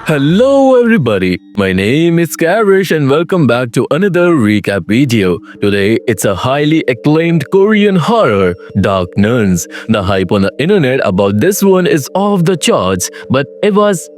Hello everybody, my name is Karryshh and welcome back to another recap video. Today it's a highly acclaimed Korean horror, Dark Nuns. The hype on the internet about this one is off the charts, but it was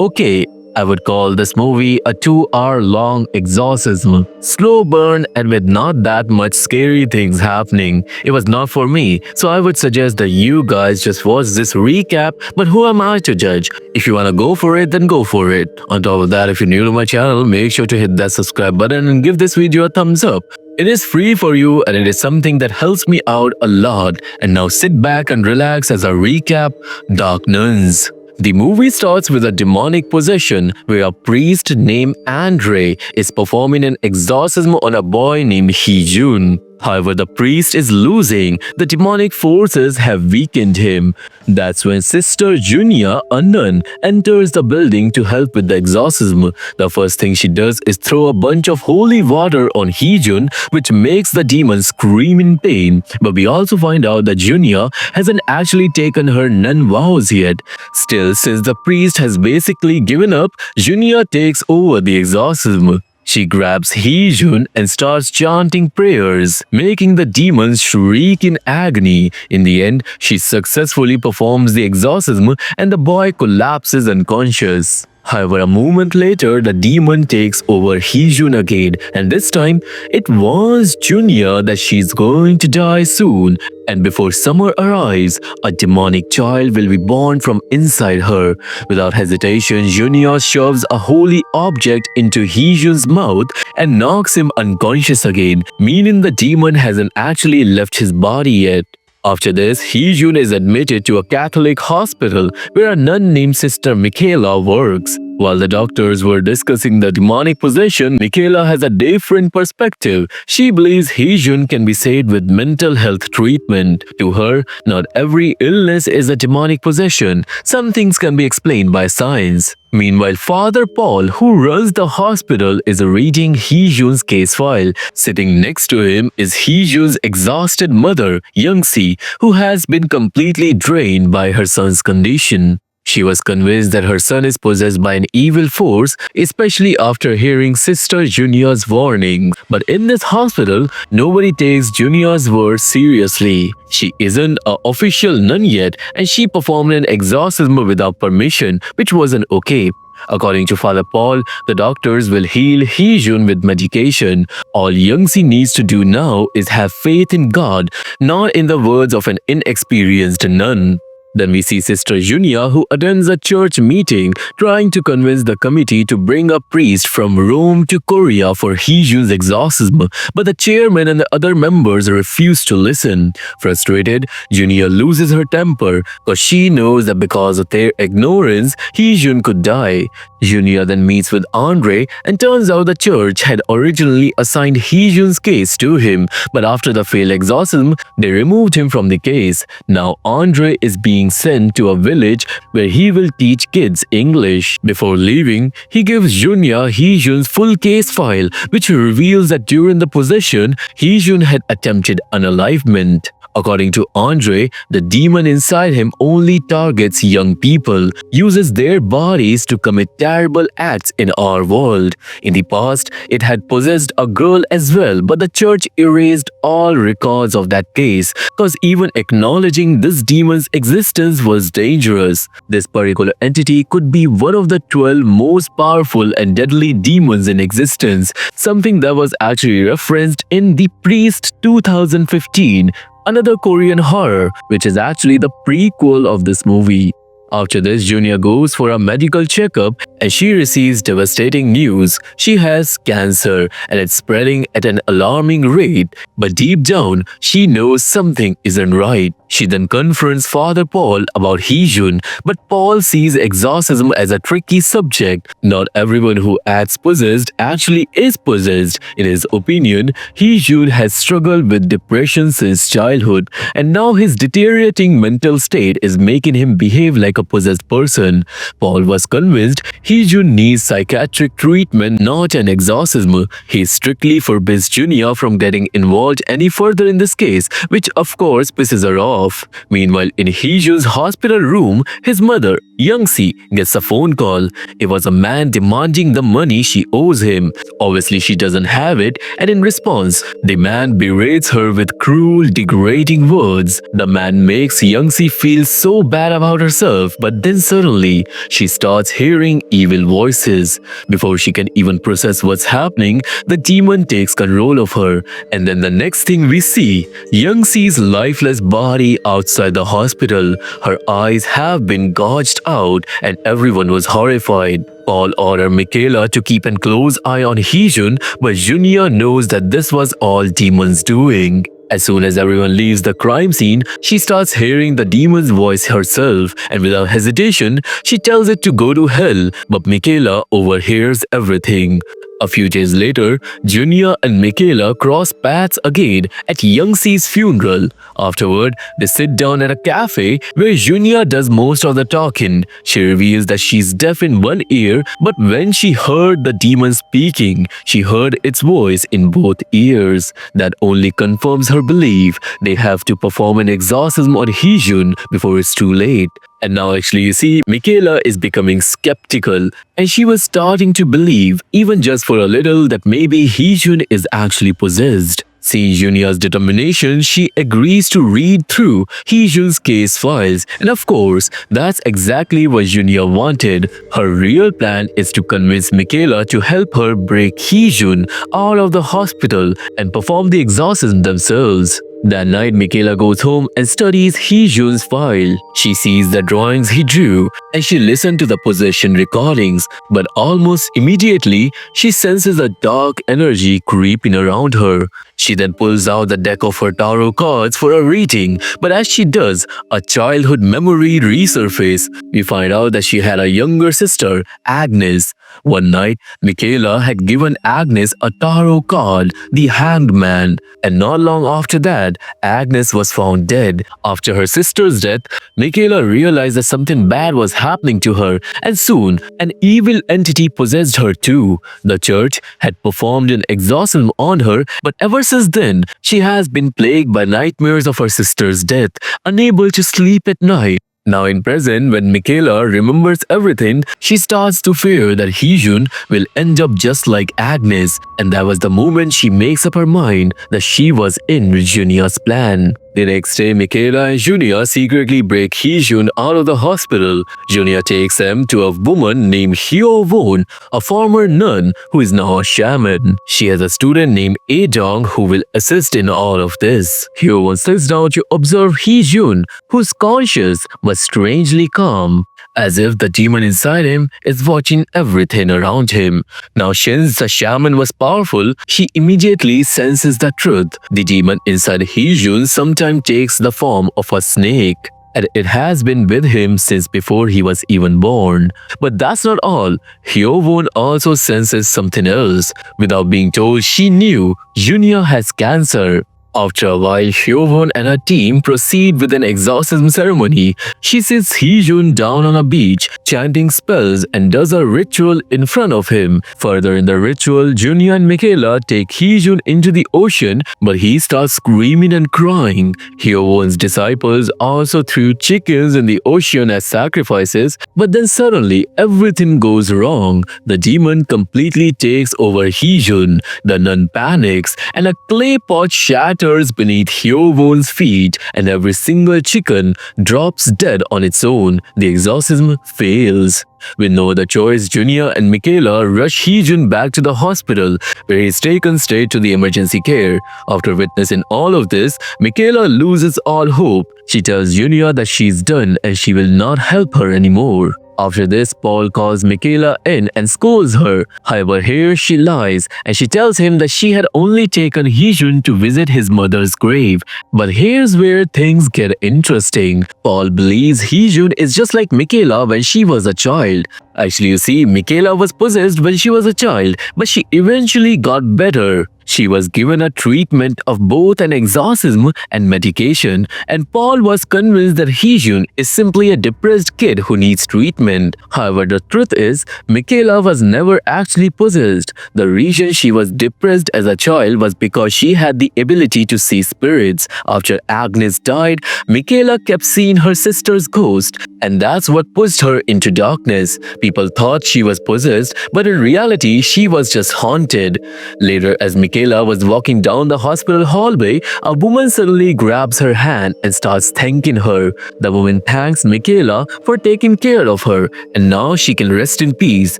okay. I would call this movie a 2-hour long exorcism. Slow burn and with not that much scary things happening. It was not for me, so I would suggest that you guys just watch this recap, but who am I to judge? If you wanna go for it, then go for it. On top of that, if you're new to my channel, make sure to hit that subscribe button and give this video a thumbs up. It is free for you and it is something that helps me out a lot. And now sit back and relax as I recap Dark Nuns. The movie starts with a demonic possession where a priest named Andre is performing an exorcism on a boy named Hee-jun. However, the priest is losing. The demonic forces have weakened him. That's when Sister Junia, a nun, enters the building to help with the exorcism. The first thing she does is throw a bunch of holy water on Hee-jun, which makes the demon scream in pain. But we also find out that Junia hasn't actually taken her nun vows yet. Still, since the priest has basically given up, Junia takes over the exorcism. She grabs Hee-jun and starts chanting prayers, making the demons shriek in agony. In the end, she successfully performs the exorcism and the boy collapses unconscious. However, a moment later, the demon takes over Hee-jun again, and this time, it warns Junia that she's going to die soon. And before summer arrives, a demonic child will be born from inside her. Without hesitation, Junia shoves a holy object into Hee-jun's mouth and knocks him unconscious again, meaning the demon hasn't actually left his body yet. After this, Hee-jun is admitted to a Catholic hospital where a nun named Sister Michaela works. While the doctors were discussing the demonic possession, Michaela has a different perspective. She believes Hee-jun can be saved with mental health treatment. To her, not every illness is a demonic possession. Some things can be explained by science. Meanwhile, Father Paul, who runs the hospital, is reading Hee-jun's case file. Sitting next to him is Hee-jun's exhausted mother, Young-si, who has been completely drained by her son's condition. She was convinced that her son is possessed by an evil force, especially after hearing Sister Junia's warning. But in this hospital, nobody takes Junia's words seriously. She isn't an official nun yet, and she performed an exorcism without permission, which wasn't okay. According to Father Paul, the doctors will heal Hee-jun with medication. All Young-si needs to do now is have faith in God, not in the words of an inexperienced nun. Then we see Sister Junia, who attends a church meeting trying to convince the committee to bring a priest from Rome to Korea for Hee-jun's exorcism, but the chairman and the other members refuse to listen. Frustrated, Junia loses her temper because she knows that because of their ignorance, Hee-jun could die. Junia then meets with Andre and turns out the church had originally assigned Hee-jun's case to him, but after the failed exorcism, they removed him from the case. Now Andre is being sent to a village where he will teach kids English. Before leaving, he gives Junia Hee-jun's full case file, which reveals that during the possession, Hee-jun had attempted unalivement. According to Andre, the demon inside him only targets young people, uses their bodies to commit terrible acts in our world. In the past, it had possessed a girl as well, but the church erased all records of that case because even acknowledging this demon's existence was dangerous. This particular entity could be one of the 12 most powerful and deadly demons in existence, something that was actually referenced in The Priest 2015. Another Korean horror, which is actually the prequel of this movie. After this, Junia goes for a medical checkup and she receives devastating news. She has cancer and it's spreading at an alarming rate. But deep down, she knows something isn't right. She then confronts Father Paul about Hee-jun, but Paul sees exorcism as a tricky subject. Not everyone who acts possessed actually is possessed. In his opinion, Hee-jun has struggled with depression since childhood, and now his deteriorating mental state is making him behave like a possessed person. Paul was convinced Heejun needs psychiatric treatment, not an exorcism. He strictly forbids Junia from getting involved any further in this case, which of course pisses her off. Meanwhile, in Heejun's hospital room, his mother, Youngsi, gets a phone call. It was a man demanding the money she owes him. Obviously, she doesn't have it, and in response, the man berates her with cruel, degrading words. The man makes Youngsi feel so bad about herself, but then suddenly, she starts hearing evil voices. Before she can even process what's happening, the demon takes control of her, and then the next thing we see, Youngsi's lifeless body outside the hospital. Her eyes have been gouged out, and everyone was horrified. Paul ordered Michaela to keep a close eye on Heejun, but Junia knows that this was all demons doing. As soon as everyone leaves the crime scene, she starts hearing the demon's voice herself, and without hesitation, she tells it to go to hell, but Michaela overhears everything. A few days later, Junia and Michaela cross paths again at Youngsi's funeral. Afterward, they sit down at a cafe where Junia does most of the talking. She reveals that she's deaf in one ear, but when she heard the demon speaking, she heard its voice in both ears. That only confirms her belief. They have to perform an exorcism on Heejun before it's too late. And now actually you see, Michaela is becoming skeptical, and she was starting to believe, even just for a little, that maybe Heejun is actually possessed. Seeing Junia's determination, she agrees to read through Heejun's case files, and of course, that's exactly what Junia wanted. Her real plan is to convince Michaela to help her break Heejun out of the hospital and perform the exorcism themselves. That night, Michaela goes home and studies Heejun's file. She sees the drawings he drew and she listens to the possession recordings, but almost immediately, she senses a dark energy creeping around her. She then pulls out the deck of her tarot cards for a reading, but as she does, a childhood memory resurfaces. We find out that she had a younger sister, Agnes. One night, Michaela had given Agnes a tarot card, the Hanged Man, and not long after that, Agnes was found dead. After her sister's death, Michaela realized that something bad was happening to her, and soon, an evil entity possessed her too. The church had performed an exorcism on her, but ever since then, she has been plagued by nightmares of her sister's death, unable to sleep at night. Now in present, when Michaela remembers everything, she starts to fear that Heejun will end up just like Agnes, and that was the moment she makes up her mind that she was in Junia's plan. The next day, Michaela and Junia secretly break Heejun out of the hospital. Junia takes them to a woman named Hyowon, a former nun who is now a shaman. She has a student named Adong who will assist in all of this. Hyowon sits down to observe Heejun, who's conscious but strangely calm, as if the demon inside him is watching everything around him. Now, since the shaman was powerful, she immediately senses the truth. The demon inside Heejun sometimes takes the form of a snake, and it has been with him since before he was even born. But that's not all. Hyowon also senses something else. Without being told, she knew Junia has cancer. After a while, Hyowon and her team proceed with an exorcism ceremony. She sits Heejun down on a beach, chanting spells and does a ritual in front of him. Further in the ritual, Junia and Michaela take Heejun into the ocean, but he starts screaming and crying. Hyowon's disciples also threw chickens in the ocean as sacrifices, but then suddenly everything goes wrong. The demon completely takes over Heejun. The nun panics, and a clay pot shatters beneath Hyowon's feet, and every single chicken drops dead on its own. The exorcism fails. With no other choice, Junia and Michaela rush Heejun back to the hospital, where he is taken straight to the emergency care. After witnessing all of this, Michaela loses all hope. She tells Junia that she's done and she will not help her anymore. After this, Paul calls Michaela in and scolds her. However, here she lies and she tells him that she had only taken Heejun to visit his mother's grave. But here's where things get interesting. Paul believes Heejun is just like Michaela when she was a child. Actually, you see, Michaela was possessed when she was a child, but she eventually got better. She was given a treatment of both an exorcism and medication, and Paul was convinced that Hee-jun is simply a depressed kid who needs treatment. However, the truth is, Michaela was never actually possessed. The reason she was depressed as a child was because she had the ability to see spirits. After Agnes died, Michaela kept seeing her sister's ghost, and that's what pushed her into darkness. People thought she was possessed, but in reality, she was just haunted. Later, as Michaela was walking down the hospital hallway, a woman suddenly grabs her hand and starts thanking her. The woman thanks Michaela for taking care of her, and now she can rest in peace.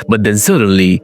But then suddenly,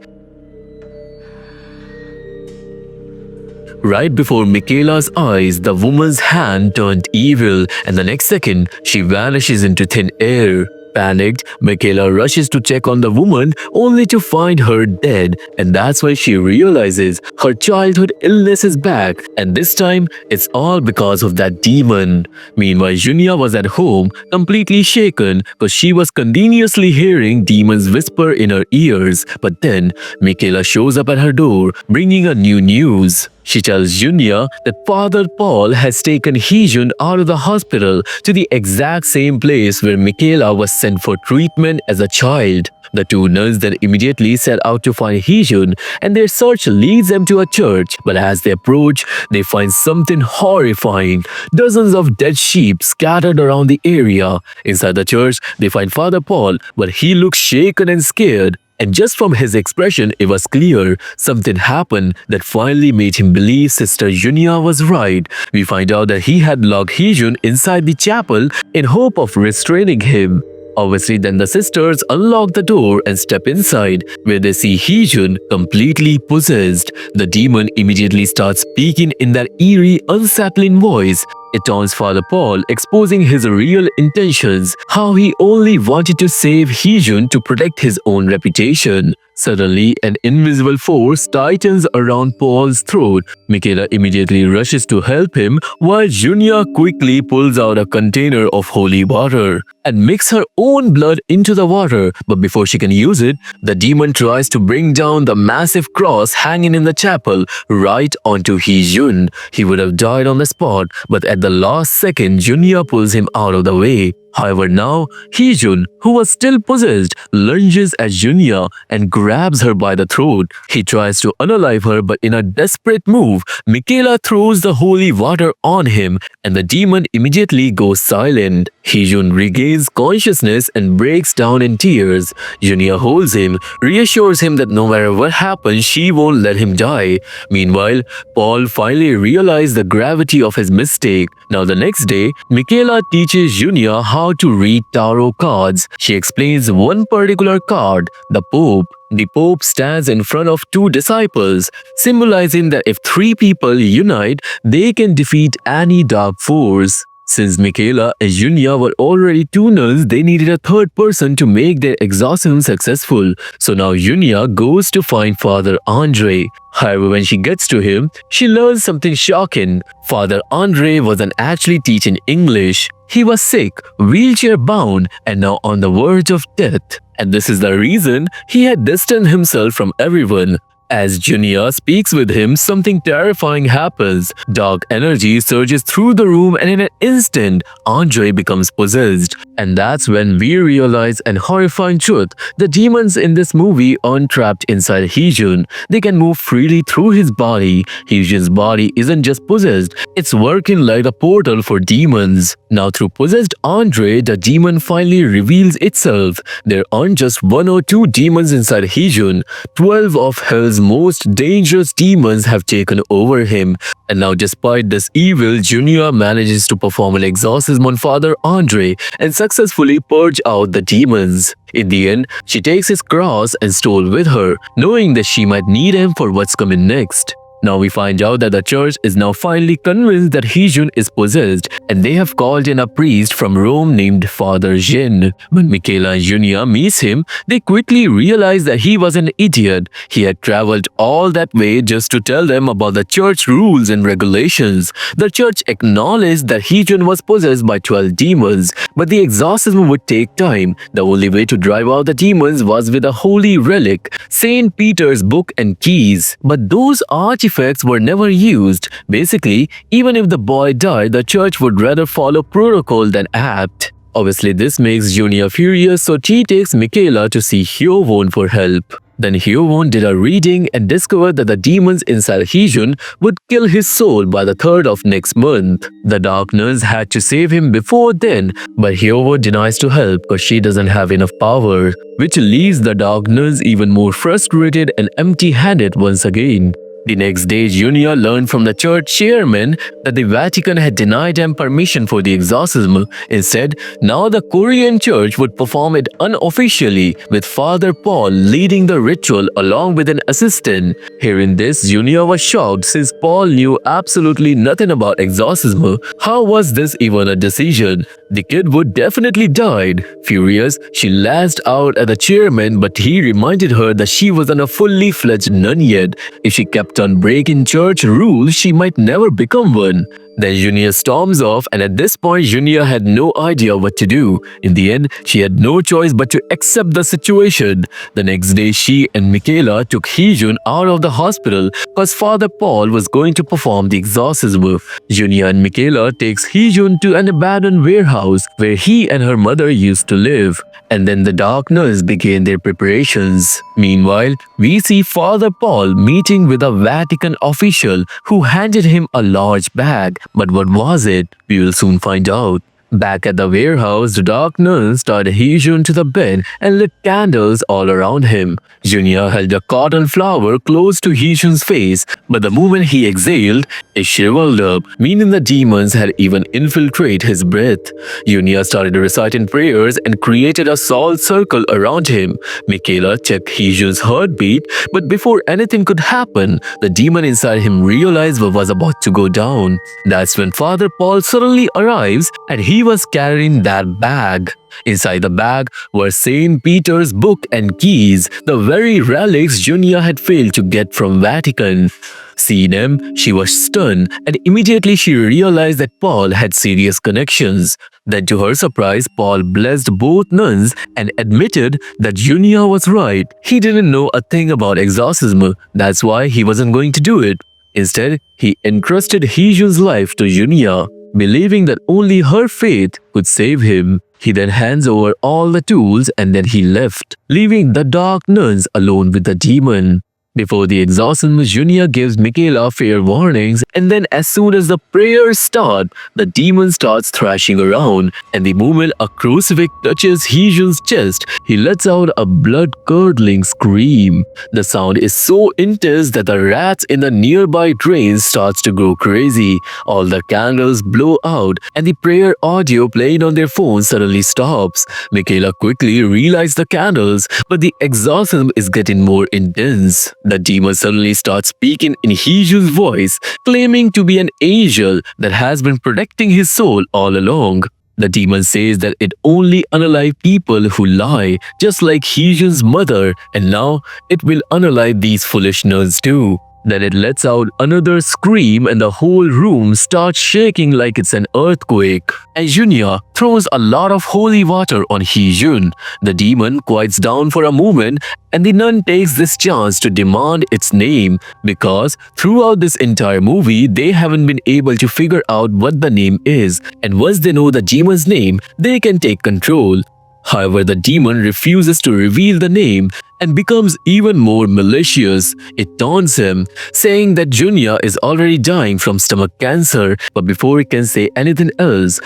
right before Michaela's eyes, the woman's hand turned evil, and the next second, she vanishes into thin air. Panicked, Michaela rushes to check on the woman only to find her dead, and that's when she realizes her childhood illness is back, and this time it's all because of that demon. Meanwhile, Junia was at home, completely shaken because she was continuously hearing demons whisper in her ears. But then Michaela shows up at her door, bringing a new news. She tells Junia that Father Paul has taken Hee-jun out of the hospital to the exact same place where Michaela was sent for treatment as a child. The two nuns then immediately set out to find Hee-jun, and their search leads them to a church. But as they approach, they find something horrifying. Dozens of dead sheep scattered around the area. Inside the church, they find Father Paul, but he looks shaken and scared. And just from his expression, it was clear something happened that finally made him believe Sister Junia was right. We find out that he had locked Hee-jun inside the chapel in hope of restraining him. Obviously, then the sisters unlock the door and step inside, where they see Hee-jun completely possessed. The demon immediately starts speaking in that eerie, unsettling voice. It taunts Father Paul, exposing his real intentions, how he only wanted to save Hee-jun to protect his own reputation. Suddenly, an invisible force tightens around Paul's throat. Michaela immediately rushes to help him, while Junia quickly pulls out a container of holy water and mixes her own blood into the water. But before she can use it, the demon tries to bring down the massive cross hanging in the chapel right onto Hee-jun. He would have died on the spot, but at the last second, Junia pulls him out of the way. However, now, Hee-jun, who was still possessed, lunges at Junia and grabs her by the throat. He tries to unalive her, but in a desperate move, Michaela throws the holy water on him, and the demon immediately goes silent. Hee-jun regains consciousness and breaks down in tears. Junia holds him, reassures him that no matter what happens, she won't let him die. Meanwhile, Paul finally realized the gravity of his mistake. Now the next day, Michaela teaches Junia how to read tarot cards. She explains one particular card, the Pope. The Pope stands in front of two disciples, symbolizing that if three people unite, they can defeat any dark force. Since Michaela and Junia were already two nuns, they needed a third person to make their exorcism successful. So now Junia goes to find Father Andre. However, when she gets to him, she learns something shocking. Father Andre wasn't actually teaching English. He was sick, wheelchair-bound, and now on the verge of death. And this is the reason he had distanced himself from everyone. As Junia speaks with him, something terrifying happens. Dark energy surges through the room, and in an instant, Andre becomes possessed. And that's when we realize an horrifying truth. The demons in this movie aren't trapped inside Hee-jun. They can move freely through his body. Hee-jun's body isn't just possessed, it's working like a portal for demons. Now through possessed Andre, the demon finally reveals itself. There aren't just one or two demons inside Hee-jun. 12 of hell's most dangerous demons have taken over him. And now despite this evil, Junia manages to perform an exorcism on Father Andre and successfully purge out the demons. In the end, she takes his cross and stole with her, knowing that she might need him for what's coming next. Now we find out that the church is now finally convinced that Hee-jun is possessed, and they have called in a priest from Rome named Father Jin. When Michaela and Junia meet him, they quickly realize that he was an idiot. He had traveled all that way just to tell them about the church rules and regulations. The church acknowledged that Hee-jun was possessed by 12 demons, but the exorcism would take time. The only way to drive out the demons was with a holy relic, Saint Peter's book and keys. But those artifacts artifacts were never used. Basically, even if the boy died, the church would rather follow protocol than act. Obviously, this makes Junia furious, so she takes Michaela to see Hyowon for help. Then Hyowon did a reading and discovered that the demons inside Heejun would kill his soul by the 3rd of next month. The Dark Nuns had to save him before then, but Hyowon denies to help because she doesn't have enough power, which leaves the Dark Nuns even more frustrated and empty-handed once again. The next day, Junia learned from the church chairman that the Vatican had denied him permission for the exorcism. Instead, now the Korean church would perform it unofficially, with Father Paul leading the ritual along with an assistant. Hearing this, Junia was shocked since Paul knew absolutely nothing about exorcism. How was this even a decision? The kid would definitely died. Furious, she lashed out at the chairman, but he reminded her that she wasn't a fully fledged nun yet. If she kept on breaking church rules, she might never become one. Then Junia storms off, and at this point Junia had no idea what to do. In the end, she had no choice but to accept the situation. The next day, she and Michaela took Heejun out of the hospital because Father Paul was going to perform the exorcism. Junia and Michaela takes Heejun to an abandoned warehouse where he and her mother used to live. And then the Dark Nuns began their preparations. Meanwhile, we see Father Paul meeting with a Vatican official who handed him a large bag. But what was it? We will soon find out. Back at the warehouse, the Dark Nuns tied Heejun to the bed and lit candles all around him. Junia held a cotton flower close to Heejun's face, but the moment he exhaled, it shriveled up, meaning the demons had even infiltrated his breath. Junia started reciting prayers and created a salt circle around him. Michaela checked Heejun's heartbeat, but before anything could happen, the demon inside him realized what was about to go down. That's when Father Paul suddenly arrives, and he was carrying that bag. Inside the bag were Saint Peter's book and keys, the very relics Junia had failed to get from Vatican. Seeing them, she was stunned, and immediately she realized that Paul had serious connections. Then to her surprise, Paul blessed both nuns and admitted that Junia was right. He didn't know a thing about exorcism, that's why he wasn't going to do it. Instead, he entrusted Heejun's life to Junia, believing that only her faith could save him. He then hands over all the tools and then he left, leaving the Dark Nuns alone with the demon. Before the exorcism, Junia gives Michaela fair warnings, and then as soon as the prayers start, the demon starts thrashing around, and the moment a crucifix touches Heejun's chest, he lets out a blood-curdling scream. The sound is so intense that the rats in the nearby drains starts to go crazy. All the candles blow out, and the prayer audio playing on their phones suddenly stops. Michaela quickly relights the candles, but the exorcism is getting more intense. The demon suddenly starts speaking in Heejun's voice, claiming to be an angel that has been protecting his soul all along. The demon says that it only unalive people who lie, just like Heejun's mother, and now it will unalive these foolish nuns too. Then it lets out another scream and the whole room starts shaking like it's an earthquake. And Junia throws a lot of holy water on Heejun. The demon quiets down for a moment, and the nun takes this chance to demand its name, because throughout this entire movie they haven't been able to figure out what the name is, and once they know the demon's name, they can take control. However, the demon refuses to reveal the name and becomes even more malicious. It taunts him, saying that Junia is already dying from stomach cancer, but before he can say anything else,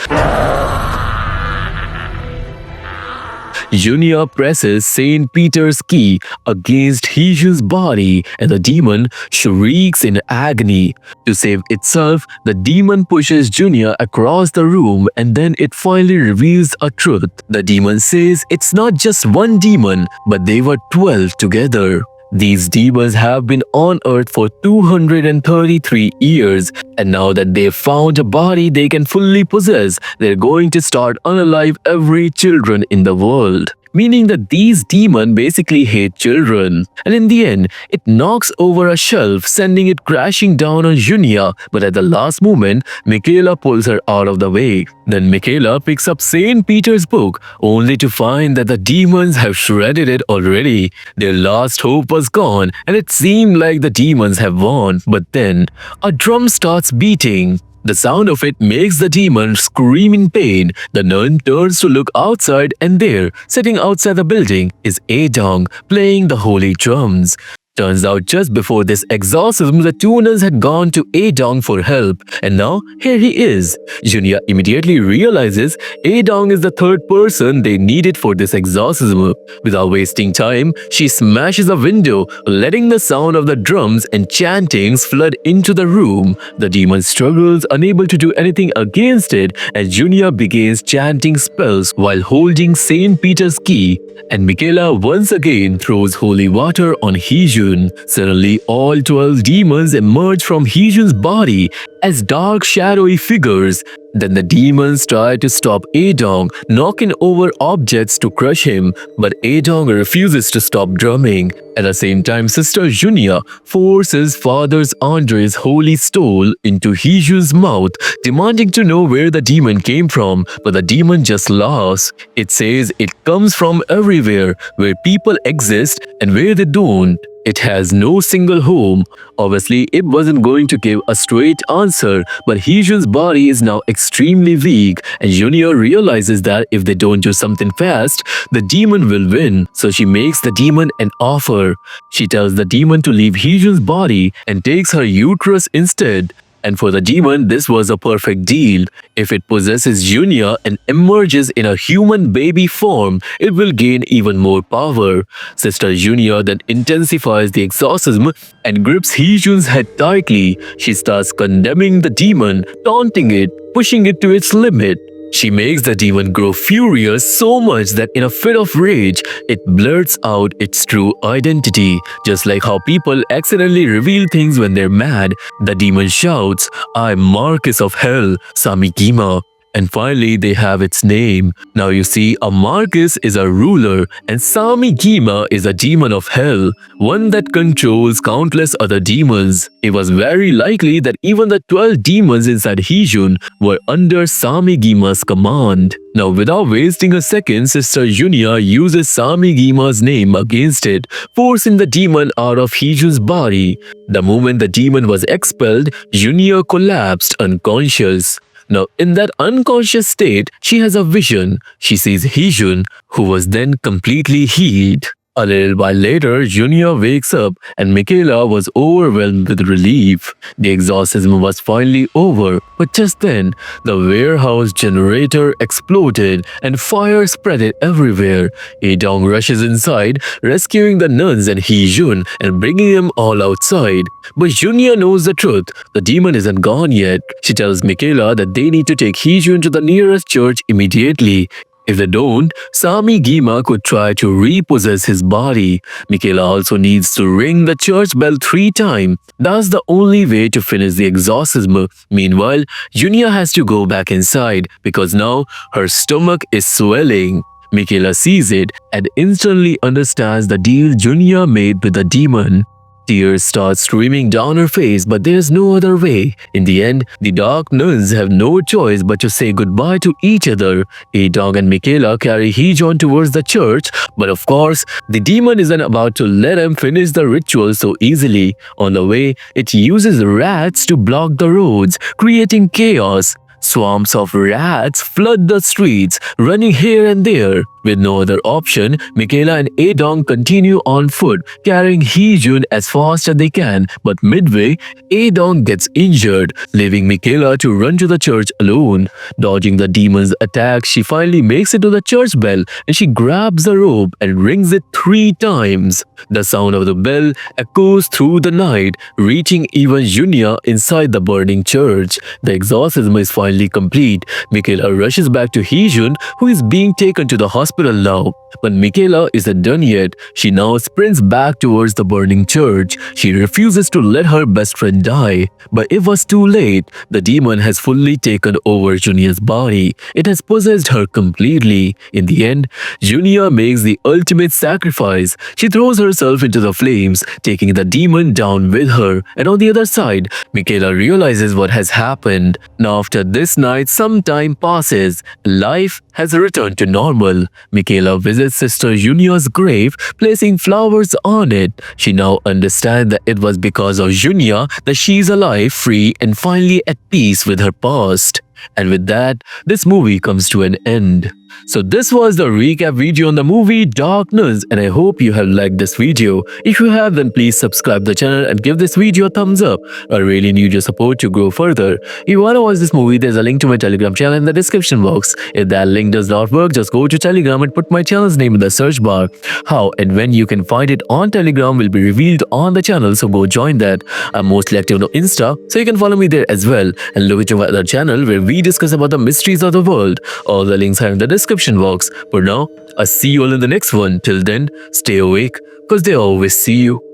Junia presses Saint Peter's key against Heejun's body, and the demon shrieks in agony. To save itself, the demon pushes Junia across the room, and then it finally reveals a truth. The demon says it's not just one demon, but they were 12 together. These demons have been on Earth for 233 years, and now that they've found a body they can fully possess, they're going to start unalive every children in the world. meaning that these demons basically hate children. And in the end, it knocks over a shelf, sending it crashing down on Junia. But at the last moment, Michaela pulls her out of the way. Then Michaela picks up St. Peter's book, only to find that the demons have shredded it already. Their last hope was gone, and it seemed like the demons have won. But then, a drum starts beating. The sound of it makes the demon scream in pain. The nun turns to look outside, and there, sitting outside the building, is Adong playing the holy drums. Turns out just before this exorcism, the two nuns had gone to Adong for help, and now here he is. Junia immediately realizes Adong is the third person they needed for this exorcism. Without wasting time, she smashes a window, letting the sound of the drums and chantings flood into the room. The demon struggles, unable to do anything against it, as Junia begins chanting spells while holding St. Peter's key, and Michaela once again throws holy water on Heejun. Suddenly, all 12 demons emerge from Heejun's body as dark, shadowy figures. Then the demons try to stop Adong, knocking over objects to crush him, but Adong refuses to stop drumming. At the same time, Sister Junia forces Father Andre's holy stole into Heejun's mouth, demanding to know where the demon came from, but the demon just laughs. It says it comes from everywhere, where people exist and where they don't. It has no single home. Obviously, it wasn't going to give a straight answer, but Heejun's body is now extremely weak, and Junia realizes that if they don't do something fast, the demon will win. So she makes the demon an offer. She tells the demon to leave Heejun's body and takes her uterus instead. And for the demon, this was a perfect deal. If it possesses Junia and emerges in a human baby form, it will gain even more power. Sister Junia then intensifies the exorcism and grips Heejun's head tightly. She starts condemning the demon, taunting it, pushing it to its limit. She makes the demon grow furious so much that in a fit of rage, it blurts out its true identity. Just like how people accidentally reveal things when they're mad, the demon shouts, "I'm Marcus of Hell, Samigima." And finally, they have its name. Now you see, a Marcus is a ruler and Samigima is a demon of hell, one that controls countless other demons. It was very likely that even the 12 demons inside Heejun were under Samigima's command. Now without wasting a second, Sister Junia uses Samigima's name against it, forcing the demon out of Heejun's body. The moment the demon was expelled, Junia collapsed unconscious. Now, in that unconscious state, she has a vision. She sees Heejun, who was then completely healed. A little while later, Junia wakes up and Michaela was overwhelmed with relief. The exorcism was finally over, but just then, the warehouse generator exploded and fire spread everywhere. Adong rushes inside, rescuing the nuns and Heejun and bringing them all outside. But Junia knows the truth. The demon isn't gone yet. She tells Michaela that they need to take Heejun to the nearest church immediately. If they don't, Samigima could try to repossess his body. Michaela also needs to ring the church bell 3 times. That's the only way to finish the exorcism. Meanwhile, Junia has to go back inside because now her stomach is swelling. Michaela sees it and instantly understands the deal Junia made with the demon. Tears start streaming down her face, but there's no other way. In the end, the dark nuns have no choice but to say goodbye to each other. Adong and Michaela carry Heejun towards the church, but of course, the demon isn't about to let them finish the ritual so easily. On the way, it uses rats to block the roads, creating chaos. Swarms of rats flood the streets, running here and there. With no other option, Michaela and Adong continue on foot, carrying Heejun as fast as they can. But midway, Adong gets injured, leaving Michaela to run to the church alone. Dodging the demon's attack, she finally makes it to the church bell and she grabs the rope and rings it 3 times. The sound of the bell echoes through the night, reaching even Junia inside the burning church. The exorcism is finally finally complete, Michaela rushes back to Heejun, who is being taken to the hospital now. But Michaela isn't done yet. She now sprints back towards the burning church. She refuses to let her best friend die. But it was too late. The demon has fully taken over Junia's body. It has possessed her completely. In the end, Junia makes the ultimate sacrifice. She throws herself into the flames, taking the demon down with her. And on the other side, Michaela realizes what has happened. Now after this night, some time passes. Life has returned to normal. Michaela visits Sister Junia's grave, placing flowers on it. She now understands that it was because of Junia that she is alive, free, and finally at peace with her past. And with that, this movie comes to an end. So this was the recap video on the movie Dark Nuns, and I hope you have liked this video. If you have, then please subscribe the channel and give this video a thumbs up. I really need your support to grow further. If you want to watch this movie, there's a link to my Telegram channel in the description box. If that link does not work, just go to Telegram and put my channel's name in the search bar. How and when you can find it on Telegram will be revealed on the channel, so go join that. I'm mostly active on Insta, so you can follow me there as well. And look at my other channel where we discuss about the mysteries of the world. All the links are in the description box. For now, I'll see you all in the next one. Till then, stay awake, cause they always see you.